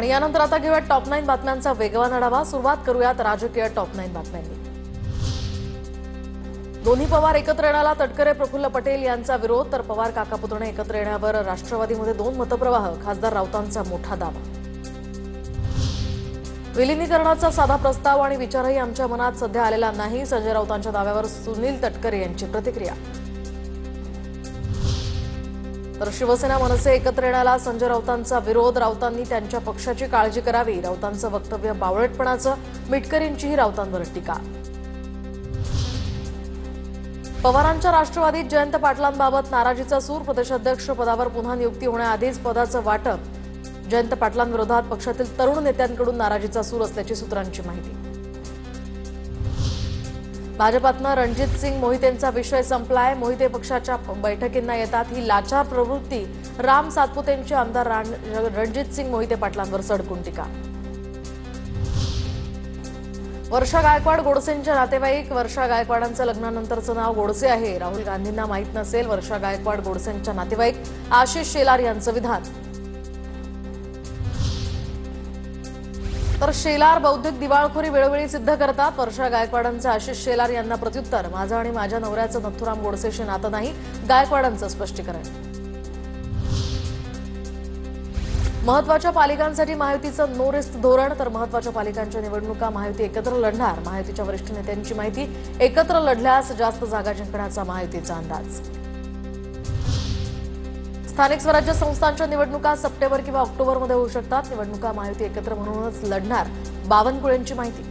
आणि यानंतर आता घेऊयात टॉप 9 बातम्यांचा वेगवान आढावा। सुरुवात करूयात राजकीय टॉप 9 बातम्यांनी। दोन्ही पवार एकत्र येण्याला तटकरे प्रफुल्ल पटेल यांचा विरोध, तर पवार काका पुतणे एकत्र येण्यावर राष्ट्रवादीमध्ये दोन मतप्रवाह, खासदार राऊतांचा मोठा दावा। विलीनीकरणाचा साधा प्रस्ताव आणि विचारही आमच्या मनात सध्या आलेला नाही, संजय राऊतांच्या दाव्यावर सुनील तटकरे यांची प्रतिक्रिया। तर शिवसेना मनसे एकत्र येण्याला संजय राऊतांचा विरोध, राऊतांनी त्यांच्या पक्षाची काळजी करावी, राऊतांचं वक्तव्य बावळटपणाचं, मिटकरींचीही राऊतांवर टीका। पवारांच्या राष्ट्रवादीत जयंत पाटलांबाबत नाराजीचा सूर, प्रदेशाध्यक्ष पदावर पुन्हा नियुक्ती होण्याआधीच पदाचं वाटप, जयंत पाटलांविरोधात पक्षातील तरुण नेत्यांकडून नाराजीचा सूर असल्याची सूत्रांची माहिती। भाजपातनं रणजित सिंग मोहितेंचा विषय संपलाय, मोहिते पक्षाच्या बैठकींना येतात, ही लाचार प्रवृत्ती, राम सातपुतेंची आमदार रणजित सिंग मोहिते पाटलांवर सडकून टीका। वर्षा गायकवाड गोडसेंच्या नातेवाईक, वर्षा गायकवाडांचं लग्नानंतरचं नाव गोडसे आहे, राहुल गांधींना माहीत नसेल, वर्षा गायकवाड गोडसेंच्या नातेवाईक, आशिष शेलार यांचं विधान। तर शेलार बौद्धिक दिवाळखोरी वेळोवेळी सिद्ध करतात, वर्षा गायकवाडांचं आशिष शेलार यांना प्रत्युत्तर, माझं आणि माझ्या नवऱ्याचं नथुराम गोडसेशी नातं नाही, गायकवाडांचं स्पष्टीकरण। महत्वाच्या पालिकांसाठी महायुतीचं नो रिस्क धोरण, तर महत्वाच्या पालिकांच्या निवडणुका महायुती एकत्र लढणार, महायुतीच्या वरिष्ठ नेत्यांची माहिती, एकत्र लढल्यास जास्त जागा जिंकण्याचा महायुतीचा अंदाज। स्थानिक स्वराज्य संस्थांच्या निवडणुका सप्टेंबर किंवा ऑक्टोबरमध्ये होऊ शकतात, निवडणुका महायुती एकत्र म्हणूनच लढणार, बावनकुळेंची माहिती।